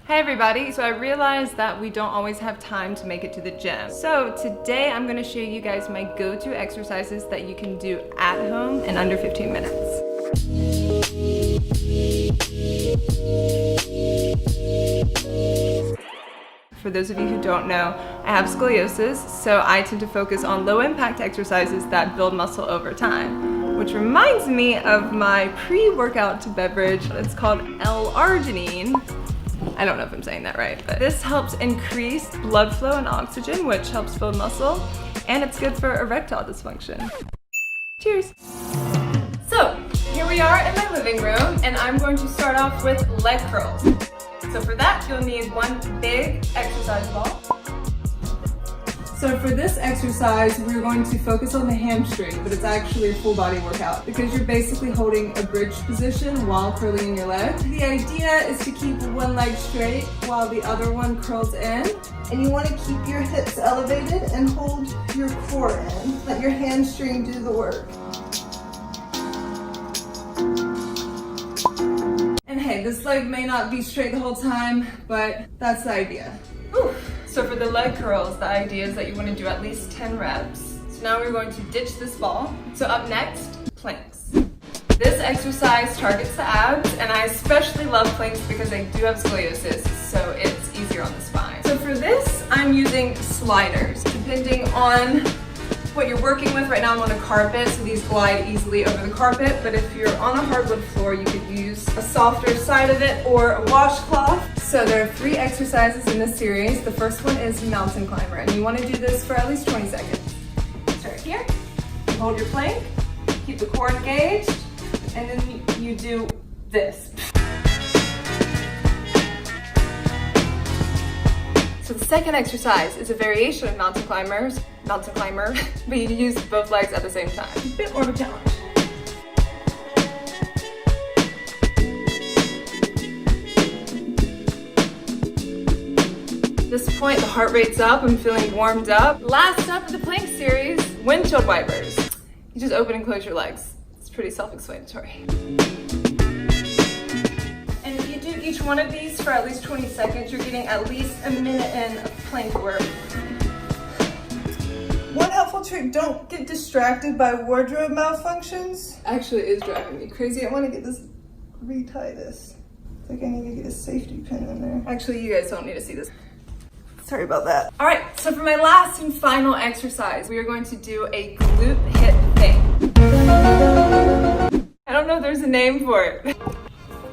Hey everybody, so I realized that we don't always have time to make it to the gym. So today I'm gonna show you guys my go-to exercises that you can do at home in under 15 minutes. For those of you who don't know, I have scoliosis, so I tend to focus on low impact exercises that build muscle over time. Which reminds me of my pre-workout beverage. It's called L-arginine. I don't know if I'm saying that right, but this helps increase blood flow and oxygen, which helps build muscle, and it's good for erectile dysfunction. Cheers! So, here we are in my living room, and I'm going to start off with leg curls. So for that, you'll need one big exercise ball. So for this exercise, we're going to focus on the hamstring, but it's actually a full body workout because you're basically holding a bridge position while curling your leg. The idea is to keep one leg straight while the other one curls in. And you want to keep your hips elevated and hold your core in. Let your hamstring do the work. And hey, this leg may not be straight the whole time, but that's the idea. Ooh. So for the leg curls, the idea is that you want to do at least 10 reps. So now we're going to ditch this ball. So up next, planks. This exercise targets the abs, and I especially love planks because I do have scoliosis, so it's easier on the spine. So for this, I'm using sliders. Depending on what you're working with, right now I'm on a carpet, so these glide easily over the carpet, but if you're on a hardwood floor, you could use a softer side of it or a washcloth. So there are 3 exercises in this series. The first one is mountain climber, and you want to do this for at least 20 seconds. Start here, hold your plank, keep the core engaged, and then you do this. So the second exercise is a variation of mountain climber, but you use both legs at the same time. A bit more of a challenge. At this point, the heart rate's up, I'm feeling warmed up. Last up in the plank series, windshield wipers. You just open and close your legs. It's pretty self-explanatory. And if you do each one of these for at least 20 seconds, you're getting at least a minute in of plank work. One helpful trick, don't get distracted by wardrobe malfunctions. Actually, it is driving me crazy. I want to get this, retie this. It's like I need to get a safety pin in there. Actually, you guys don't need to see this. Sorry about that. All right, so for my last and final exercise, we are going to do a glute hip thing. I don't know if there's a name for it.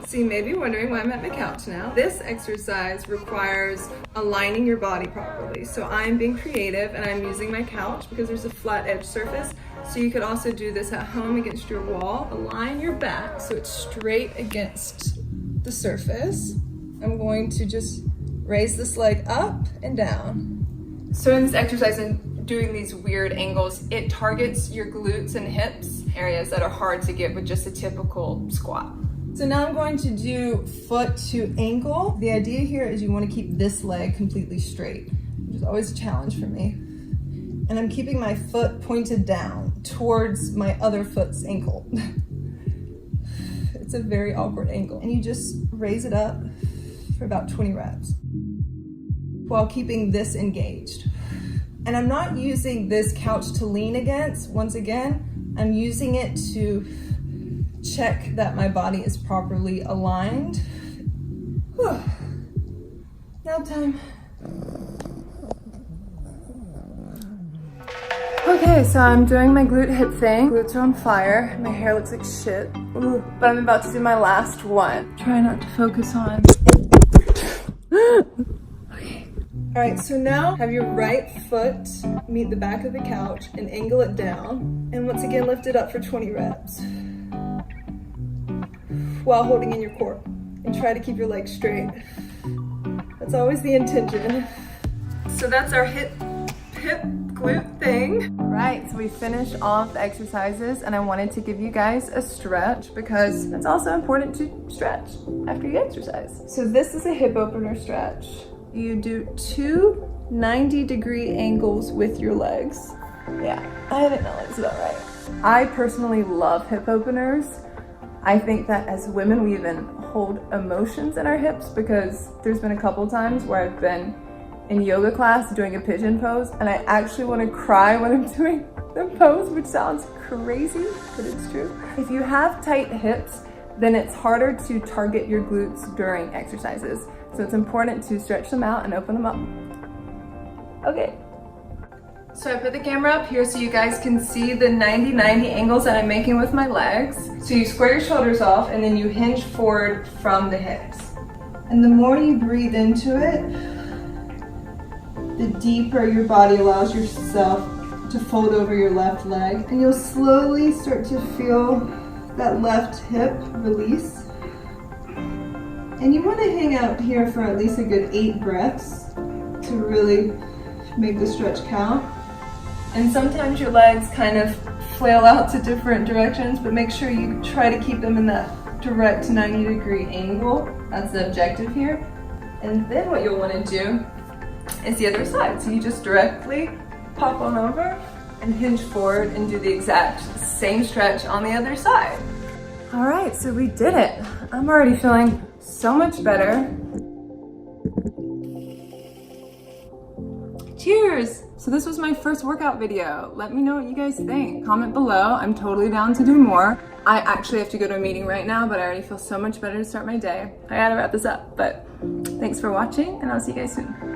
So you may be wondering why I'm at my couch now. This exercise requires aligning your body properly. So I'm being creative and I'm using my couch because there's a flat edge surface. So you could also do this at home against your wall. Align your back so it's straight against the surface. I'm going to just raise this leg up and down. So in this exercise and doing these weird angles, it targets your glutes and hips, areas that are hard to get with just a typical squat. So now I'm going to do foot to ankle. The idea here is you want to keep this leg completely straight, which is always a challenge for me. And I'm keeping my foot pointed down towards my other foot's ankle. It's a very awkward angle. And you just raise it up for about 20 reps while keeping this engaged. And I'm not using this couch to lean against. Once again, I'm using it to check that my body is properly aligned. Whew. Now time. Okay, so I'm doing my glute hip thing. Glutes are on fire. My hair looks like shit. Ooh, but I'm about to do my last one. Try not to focus on. Okay. All right, so now have your right foot meet the back of the couch and angle it down. And once again, lift it up for 20 reps. While holding in your core. And try to keep your legs straight. That's always the intention. So that's our hip glute thing. Right, so we finished off the exercises and I wanted to give you guys a stretch because it's also important to stretch after you exercise. So this is a hip opener stretch. You do 2 90-degree angles with your legs. Yeah, I didn't know that's about right. I personally love hip openers. I think that as women, we even hold emotions in our hips, because there's been a couple times where I've been in yoga class doing a pigeon pose and I actually want to cry when I'm doing the pose, which sounds crazy, but it's true. If you have tight hips, then it's harder to target your glutes during exercises. So it's important to stretch them out and open them up. Okay. So I put the camera up here so you guys can see the 90-90 angles that I'm making with my legs. So you square your shoulders off and then you hinge forward from the hips. And the more you breathe into it, the deeper your body allows yourself to fold over your left leg. And you'll slowly start to feel that left hip release. And you want to hang out here for at least a good 8 breaths to really make the stretch count. And sometimes your legs kind of flail out to different directions, but make sure you try to keep them in that direct 90-degree angle. That's the objective here. And then what you'll want to do is the other side. So you just directly pop on over and hinge forward and do the exact same stretch on the other side. All right, so we did it. I'm already feeling so much better. Cheers! So this was my first workout video. Let me know what you guys think. Comment below. I'm totally down to do more. I actually have to go to a meeting right now, but I already feel so much better to start my day. I gotta wrap this up, but thanks for watching and I'll see you guys soon.